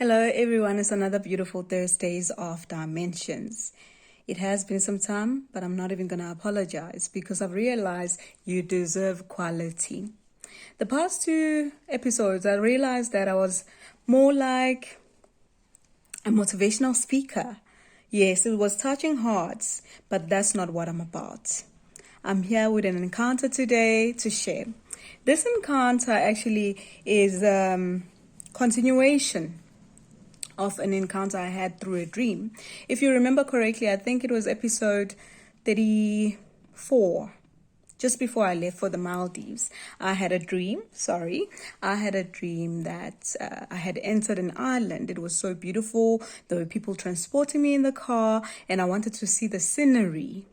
Hello, everyone. It's another beautiful Thursdays of Dimensions. It has been some time, but I'm not even going to apologize because I've realized you deserve quality. The past two episodes, I realized that I was more like a motivational speaker. Yes, it was touching hearts, but that's not what I'm about. I'm here with an encounter today to share. This encounter actually is continuation of an encounter I had through a dream. If you remember correctly, I think it was episode 34. Just before I left for the Maldives, I had a dream. I had a dream that I had entered an island. It was so beautiful. There were people transporting me in the car, and I wanted to see the scenery.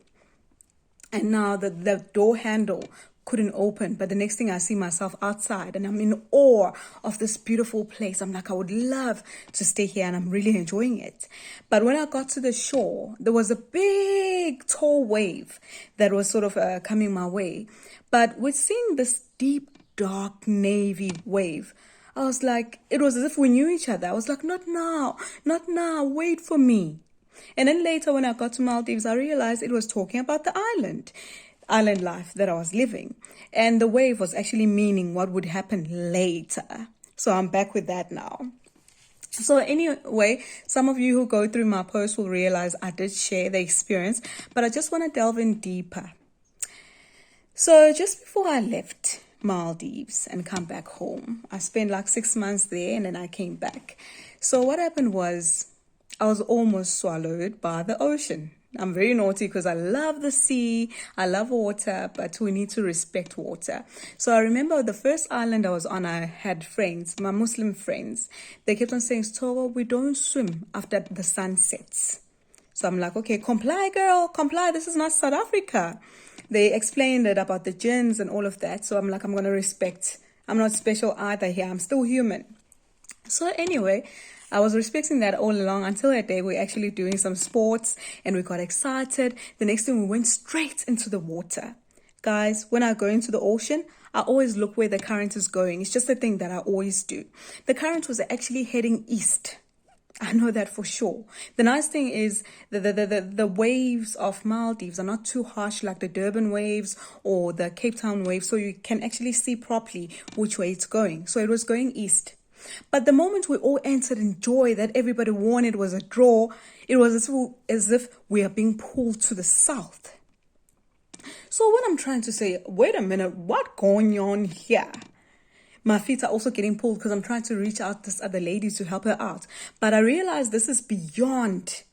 And now the door handle couldn't open, but the next thing I see myself outside and I'm in awe of this beautiful place. I'm like, I would love to stay here and I'm really enjoying it. But when I got to the shore, there was a big tall wave that was sort of coming my way. But with seeing this deep, dark navy wave, I was like, it was as if we knew each other. I was like, not now, wait for me. And then later when I got to Maldives, I realized it was talking about the island life that I was living. And the wave was actually meaning what would happen later. So I'm back with that now. So anyway, some of you who go through my post will realize I did share the experience, but I just want to delve in deeper. So just before I left Maldives and come back home, I spent like 6 months there and then I came back. So what happened was I was almost swallowed by the ocean. I'm very naughty because I love the sea, I love water, but we need to respect water. So I remember the first island I was on, I had friends, my Muslim friends. They kept on saying, Togo, we don't swim after the sun sets. So I'm like, okay, comply, girl, comply. This is not South Africa. They explained it about the jinns and all of that. So I'm like, I'm going to respect. I'm not special either here. I'm still human. So anyway, I was respecting that all along until that day we were actually doing some sports and we got excited. The next thing we went straight into the water. Guys, when I go into the ocean, I always look where the current is going. It's just a thing that I always do. The current was actually heading east. I know that for sure. The nice thing is the waves of Maldives are not too harsh like the Durban waves or the Cape Town waves. So you can actually see properly which way it's going. So it was going east. But the moment we all entered in joy that everybody wanted was a draw, it was as if we are being pulled to the south. So when I'm trying to say, wait a minute, what going on here? My feet are also getting pulled because I'm trying to reach out this other lady to help her out. But I realize this is beyond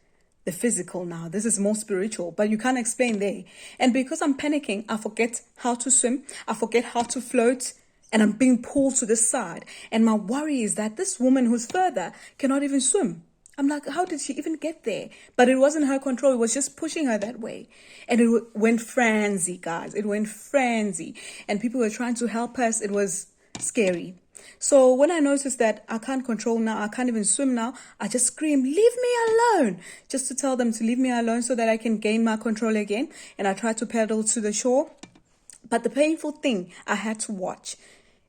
the physical now. This is more spiritual, but you can't explain there. And because I'm panicking, I forget how to swim. I forget how to float. And I'm being pulled to the side. And my worry is that this woman who's further cannot even swim. I'm like, how did she even get there? But it wasn't her control. It was just pushing her that way. And it went frenzy, guys. It went frenzy. And people were trying to help us. It was scary. So when I noticed that I can't control now, I can't even swim now, I just screamed, leave me alone, just to tell them to leave me alone so that I can gain my control again. And I tried to paddle to the shore. But the painful thing I had to watch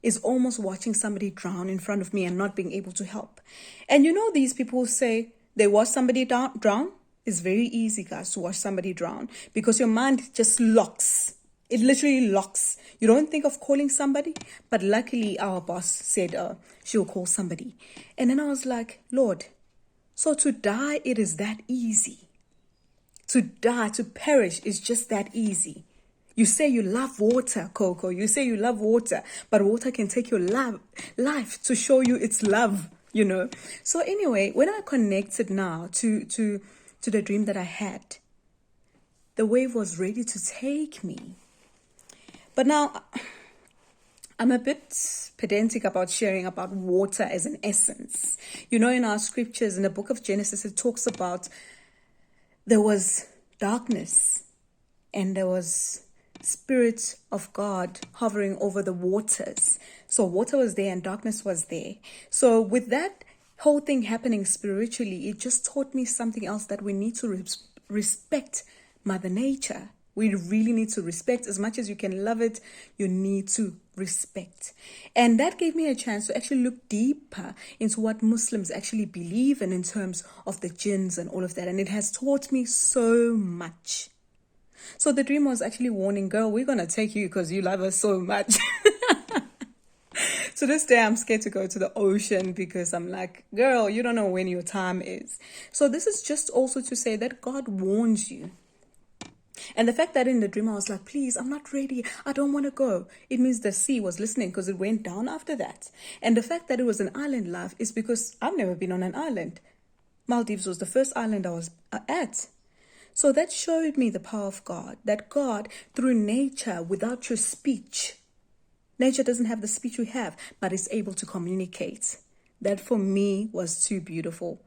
is almost watching somebody drown in front of me and not being able to help. And you know, these people say they watch somebody drown. It's very easy, guys, to watch somebody drown because your mind just locks. It literally locks. You don't think of calling somebody, but luckily our boss said she'll call somebody. And then I was like, Lord, so to die, it is that easy. To die, to perish is just that easy. You say you love water, Coco. You say you love water, but water can take your life to show you its love, you know. So anyway, when I connected now to the dream that I had, the wave was ready to take me. But now, I'm a bit pedantic about sharing about water as an essence. You know, in our scriptures, in the book of Genesis, it talks about there was darkness and there was Spirit of God hovering over the waters. So water was there and darkness was there. So with that whole thing happening spiritually, it just taught me something else, that we need to respect Mother Nature. We really need to respect. As much as you can love it, you need to respect. And that gave me a chance to actually look deeper into what Muslims actually believe in terms of the jinns and all of that. And it has taught me so much. So the dream was actually warning, girl, we're going to take you because you love us so much. So this day I'm scared to go to the ocean because I'm like, girl, you don't know when your time is. So this is just also to say that God warns you. And the fact that in the dream I was like, please, I'm not ready, I don't want to go. It means the sea was listening because it went down after that. And the fact that it was an island life is because I've never been on an island. Maldives was the first island I was at. So that showed me the power of God, that God, through nature, without your speech, nature doesn't have the speech we have, but is able to communicate. That for me was too beautiful.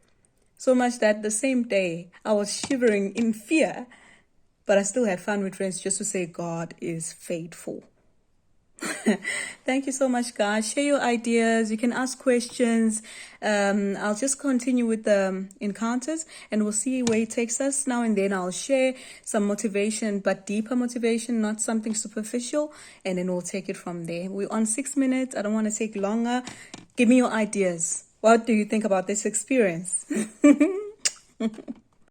So much that the same day I was shivering in fear, but I still had fun with friends just to say God is faithful. Thank you so much, guys. Share your ideas. You can ask questions. I'll just continue with the encounters and we'll see where it takes us. Now and then I'll share some motivation, but deeper motivation, not something superficial. And then we'll take it from there. We're on 6 minutes. I don't want to take longer. Give me your ideas. What do you think about this experience?